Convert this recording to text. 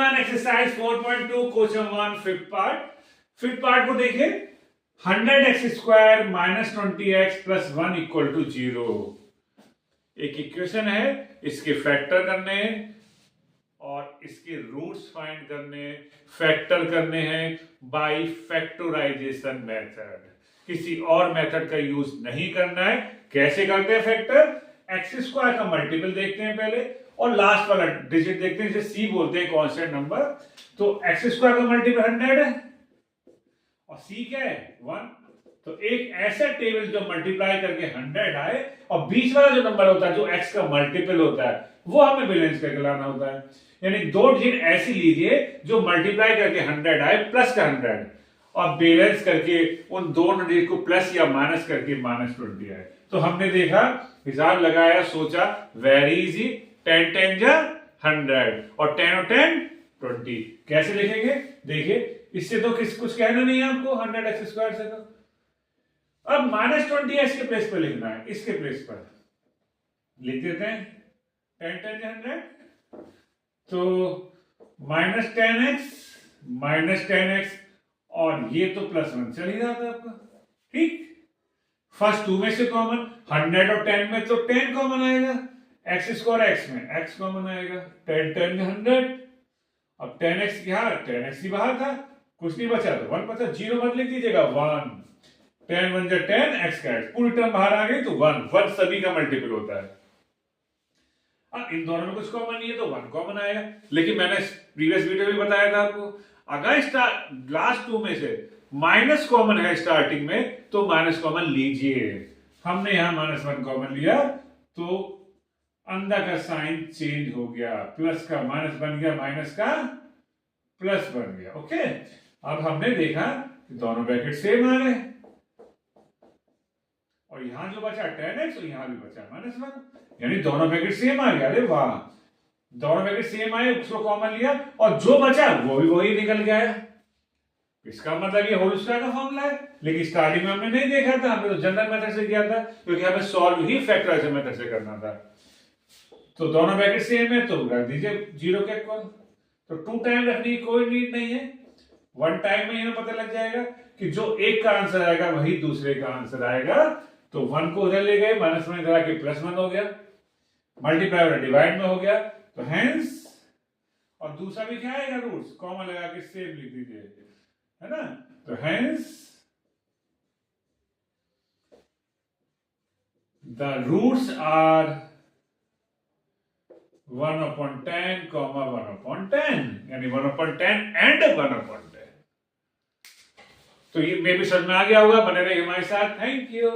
One exercise 4.2 question 1 fifth part को देखें। 100x² minus 20x plus 1 equal to 0 एक equation है, इसके फैक्टर करने हैं और इसके रूट्स फाइंड करने, फैक्टर करने हैं बाय फैक्टराइजेशन मेथड। किसी और मेथड का यूज नहीं करना है। कैसे करते हैं फैक्टर? x² का मल्टीपल देखते हैं पहले और लास्ट वाला डिजिट देखते हैं, जिसे c बोलते हैं, कांस्टेंट नंबर। तो x² का मल्टीपल 100 है और c क्या है 1। तो एक ऐसा टेबल जो मल्टीप्लाई करके 100 आए और बीच वाला जो नंबर होता है जो x का मल्टीपल होता है वो हमें बैलेंस करके लाना होता है। यानी दो डिजिट ऐसी लीजिए जो मल्टीप्लाई करके 100 आए प्लस का 100 और बैलेंस करके उन दोनों डिजिट को प्लस या माइनस करके माइनस 20 आए। तो हमने देखा, हिसाब लगाया, सोचा, वेरी इजी। 10 10 जा 100 और 10 और 10 20। कैसे लिखेंगे? देखिए, इससे तो कुछ कहना नहीं है आपको 100x² से। तो अब माइनस 20 के प्लेस पर लिखना है, इसके प्लेस पर लिख देते हैं 10 10 100। तो माइनस 10x और ये तो प्लस 1 चल ही रहा था आपका। ठीक, फर्स्ट 2 में से कॉमन, 100 और 10 में तो 10 कॉमन आएगा, x² x में x कॉमन आएगा, 10 10 100। अब 10x यहाँ 10x ही बाहर था, कुछ नहीं बचा तो 1 बचा, 0 मत लिख दीजिएगा, 1। 10 1 10 x का पूरी टर्म बाहर आ गई तो 1 सभी का मल्टीपल होता है। अब इन दोनों में कुछ कॉमन नहीं है तो 1 कॉमन आएगा। लेकिन मैंने प्रीवियस वीडियो में बताया था आपको, अगर लास्ट 2 में से माइनस कॉमन है स्टार्टिंग में तो माइनस कॉमन लीजिए। हमने यहां -1 कॉमन लिया तो अंदर का साइन चेंज हो गया, प्लस का माइनस बन गया, माइनस का प्लस बन गया। ओके, अब हमने देखा कि दोनों ब्रैकेट सेम आ गए और यहां जो बचा 10x और यहां भी बचा -1, यानी दोनों ब्रैकेट सेम आ गया। अरे वाह, दोनों ब्रैकेट सेम आए, उसको कॉमन लिया और जो बचा वो भी वही निकल गया। इसका मतलब ये होल स्क्वायर का फॉर्मूला है। लेकिन स्टार्टिंग में हमने नहीं देखा था, हमने तो जनरल मेथड से किया था क्योंकि हमें सॉल्व ही फैक्टराइजेशन मेथड से करना था। तो दोनों ब्रैकेट सेम है तो रख दीजिए 0 के इक्वल। तो 2 टाइम रखने की कोई नीड नहीं है, 1 टाइम में हमें पता लग जाएगा कि जो एक का आंसर आएगा वही दूसरे का आंसर आएगा। तो 1 को उधर ले गए, -1 इधर आके +1 हो गया, मल्टीप्लाई और डिवाइड में हो गया। तो हेंस, और दूसरा भी क्या आएगा, रूट्स कॉमन लगा के सेम लिख दीजिए, है ना। तो हेंस द रूट्स आर 1/10, 1/10, यानी 1/10 एंड 1/10। तो ये मे भी समझ में आ गया होगा। बने रहिए हमारे साथ। Thank you.